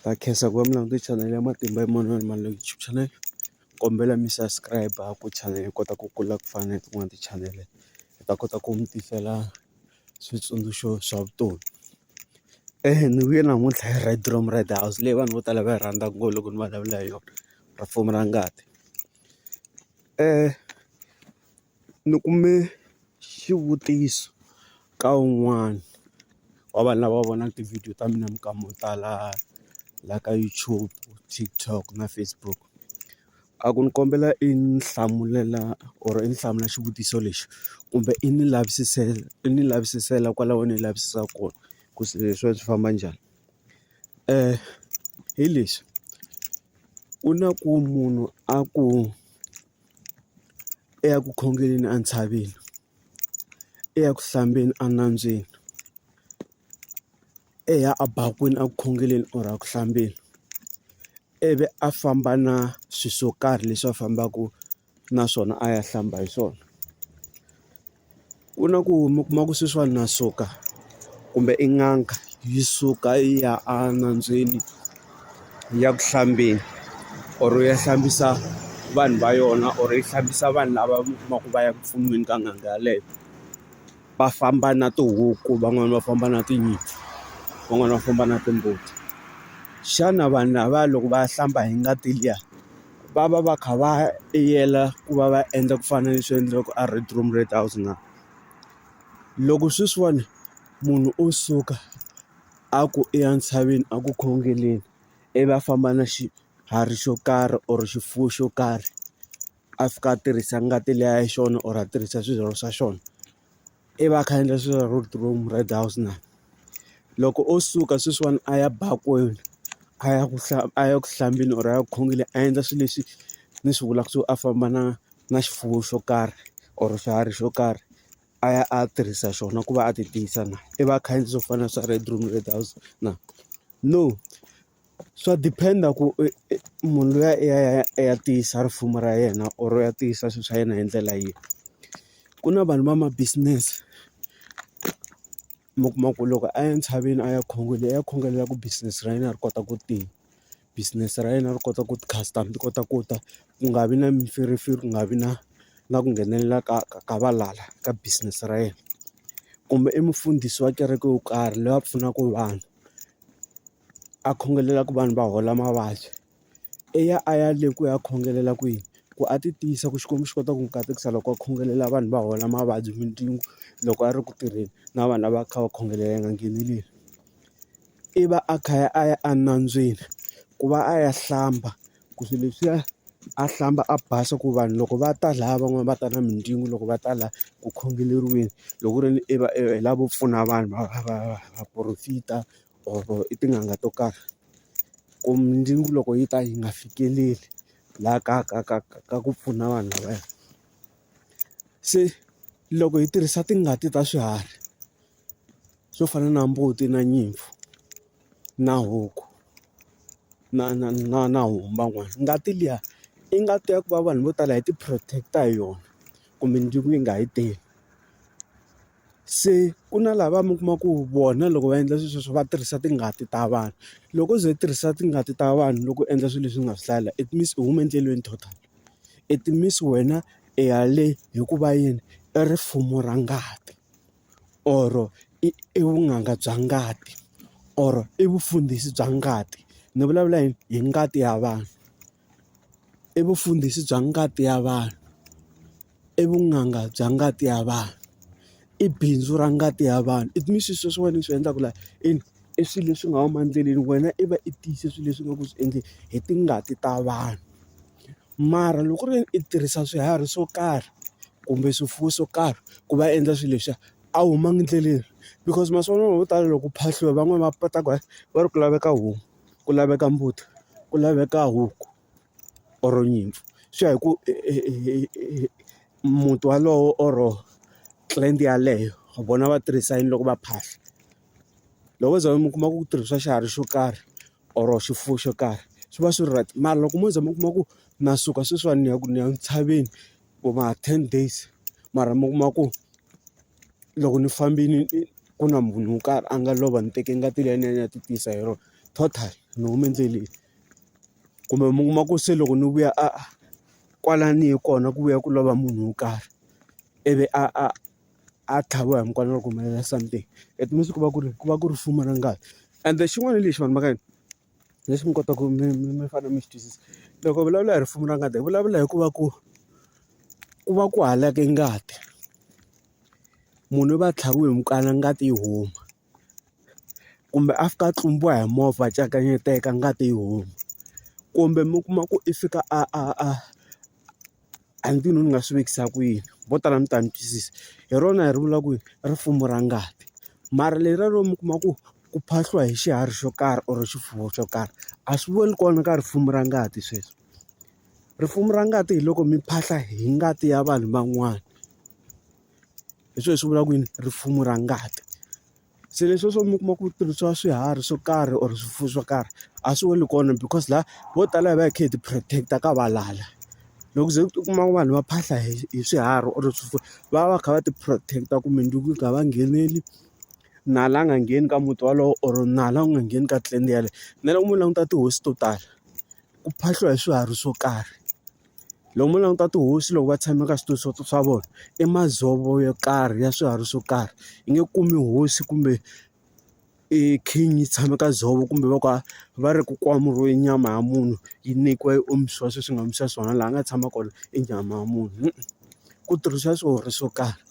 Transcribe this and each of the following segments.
Ta khensa ku va mi languta channel ya Matimba Emmanuel Maluleke YouTube channel. Kombela mi subscribe ku channel yi kota ku kula ku fana na tin'wana ti-channel. Hi ta kota ku mi tisela switsundzuxo swa vutomi. Ni vuye namuntlha hi Red Room Red House leyi vanhu vo tala va yi rhandzaka ngopfu loko ni vulavula hi yona, ripfumbu ra ngati. Ni kume xivutiso ka un'wana wa vanhu lava vonaka tivhidiyo ta mina minkama yo tala la ka YouTube, TikTok na Facebook. A ku ni kombela i ni hlamulela or i ni hlamula xivutiso lexi kumbe i ni lavisisela kwalaho ni lavisisaka kona ku swilo leswiya swi famba njhani. Hi leswi ku na ku munhu a ku eya ku khongeleni entshaveni, eya ku hlambeni enambyeni, eya a bakwini a ku khongeleni or a ku hlambeni, ivi a famba na swilo swo karhi leswi a fambaka na swona a ya hlamba hi swona. Ku na ku mi kuma ku sweswiwani na suka kumbe i n'anga yi suka yi ya enambyeni ya ku hlambeni or ya hlambisa vanhu va yona or yi hlambisa vanhu lava mi kuma ku va ya ku pfuniweni ka n'anga yaleyo. Va famba na tihuku, van'wani va famba na tinyimpfu, van'wani va famba na timbuti. Xana vanhu lava loko va hlamba hi ngati liya va va va kha va yela ku va va endla ku fana na leswi endlaka a Red Room Red House na? Loko sweswiwani munhu o suka a ku i ya ntshaveni a ku khongeleni, ivi a famba na xiharhi xo karhi or xifuwo xo karhi, a fika a tirhisa ngati liya ya xona or a tirhisa swirho swa xona, ivi a kha a endla swilo Red Room Red House na? Loko o suka sweswiwani a ya bakwini, a ya ku hlambeni or a ya ku khongeleni, a endla swilo leswi ni swi vulaka swo a famba na xifuwo xo karhi or xiharhi xo karhi, a ya a tirhisa xona ku va a ti tiyisa na? Ivi a kha a endla swo fana na swa Red Room Red House na? No, swa depend-a ku munhu luya i ya tiyisa ripfumbu ra yena or ya tiyisa swilo swa yena hi ndlela yihi. Ku na vanhu va ma-business mi kuma ku loko a ya entshaveni a ya khongelela ku business ra yena ri kota ku tiya, business ra yena ri kota ku ti-customer ti kota ku nga vi na mimfirifiri, ku nga vi na ku nghenelela ka valala ka business ra yena. Kumbe i mufundhisi wa kereke yo karhi loyi a pfunaka vanhu, a khongelelaku vanhu va hola mavabyi, a ya le ku ya khongelela kwihi ku a ti tiyisa ku Xikwembu xi kota ku n'wi katekisa loko a khongelela vanhu va hola mavabyi mindyangu loko a ri ku tirheni na vanhu lava kha va khongelela nga ngheneleli. Ivi a kha a ya enambyeni ku va a ya hlamba ku swilo leswiya a hlamba a basa ku vanhu loko va ta laha van'wani va ta na mindyangu loko va ta laha ku khongeleriweni, loko ku ri ni i lavo pfuna vanhu va profit-a or i tin'anga to karhi, ku mindyangu loko yi ta yi nga fikeleli laha ka ku pfuna vanhu lavaya. Se loko hi tirhisa tingati ta swiharhi swo fana na mbuti na nyimpfu na huku na humba n'wana, ngati liya i ngati ya ku va vanhu vo tala hi ti-protect-a hi yona ku mindyangu yi nga yi teli. Se ku na lava mi kuma ku vona loko va endla swilo sweswo va tirhisa tingati ta vanhu. Loko ze tirhisa tingati ta vanhu loko endla swilo leswi nga swi hlayela, it means u huma endleleni total. It means wena i ya le hi ku va yini i rifumo ra ngati or i vun'anga bya ngati or i vufundhisi bya ngati. Ni vulavula hi ngati ya vanhu, i vufundhisi bya ngati ya vanhu, i vun'anga bya ngati ya vanhu, i bindzu ra ngati ya vanhu. It means swilo leswi wena swi endlaka laha i swilo leswi nga huma endleleni, wena i va i tiyise swilo leswi nga ku swi endleni hi tingati ta vanhu. Mara loko ku ri i tirhisa swiharhi swo karhi kumbe swifuwo swo karhi ku va endla swilo leswiya, a humanga endleleni. Because masiku vo tala loko ku phahliwa van'wani va pata va ri ku laveka homu, ku laveka mbuti, ku laveka huku or nyimpfu. Swi ya hi ku muti walowo or clan yaleyo vona va tirhisa yini loko va phahla. Loko za mi kuma ku tirhisiwa xiharhi xo karhi or xifuwo xo karhi swi va swi ri right, mara loko mo za mi kuma ku na suka sweswiwani ni ya ntshaveni for ma 10 days, mara mi kuma ku loko ni fambile ku na munhu wo karhi a nga lova ni teke ngati liya ni ya ti tiyisa hi rona, total ni hume endleleni. Kumbe mi kuma ku se loko ni vuya kwalani hi kona ku vuya ku lova munhu wo karhi, ivi a tlhaviwa hi mukwana loko ku humelela something. It means ku va ku ri fumo ra ngati. Ende xin'wana lexi vanhu va ka hina lexi mi kotaka mi fanele mi xi twisisa, loko hi vulavula hi rifumo ra ngati hi vulavula hi ku va ku halake ngati. Munhu i va a tlhaviwe hi mukwana ngati yi huma, kumbe a fika a tlumbiwa hi movha a cakanyeteka ngati yi huma, kumbe mi kuma ku i fika a ni tivi ni nga swi vekisa ku yini, vo tala mi ta ni twisisa. Hi rona hi ri vulaka ku rifumo ra ngati. Mara leriya ro mi kuma ku phahliwa hi xiharhi xo karhi or xifuwo xo karhi, a swi vuli kona ka rifumo ra ngati sweswo. Rifumo ra ngati hi loko mi phahla hi ngati ya vanhu van'wana, hi swona hi swi vulaka ku yini rifumo ra ngati. Se leswi swo mi kuma ku tirhisiwa swiharhi swo karhi or swifuwo swo karhi a swi vuli kona, because laha vo tala hi va hi kha hi ti protect-a ka valala. Loko ze u kuma ku vanhu va phahla hi swiharhi or swifuwo va va va kha va ti protect-a ku mindzuku yi nga va ngheneli, nala a nga ngheni ka muti wolowo or nala u nga ngheni ka tlende yaleyo. Na loko mo languta tihosi to tala ku phahliwa hi swiharhi swo karhi. Loko mo languta tihosi loko va tshame ka switulu swa vona i madzovo yo karhi ya swiharhi swo karhi. Yi nge kumi hosi kumbe king yi tshame ka dzovo kumbe va ri ku kwamuriwe nyama ya munhu yi nekiwa yi omisiwa sweswi nga omisa swona laha a nga tshama kona i nyama ya munhu. Ku tirhisiwa swiharhi swo karhi.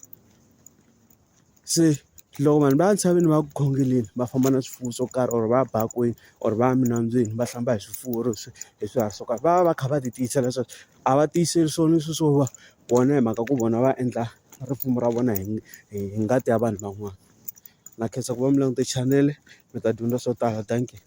Se loko vanhu va ya ntshaveni va ya ku khongeleni va famba na swifuwo swo karhi or va ya bakweni or va ya eminambyeni va hlamba hi swifuwo or hi swiharhi swo karhi, va va va kha va ti tiyisela leswaku a va tiyiseli swona leswi swo va vona hi mhaka ku vona va endla rifumo ra vona hi ngati ya vanhu van'wana. Na khensa ku va mi langute chanele mi ta dyondza swo tala. Dankie.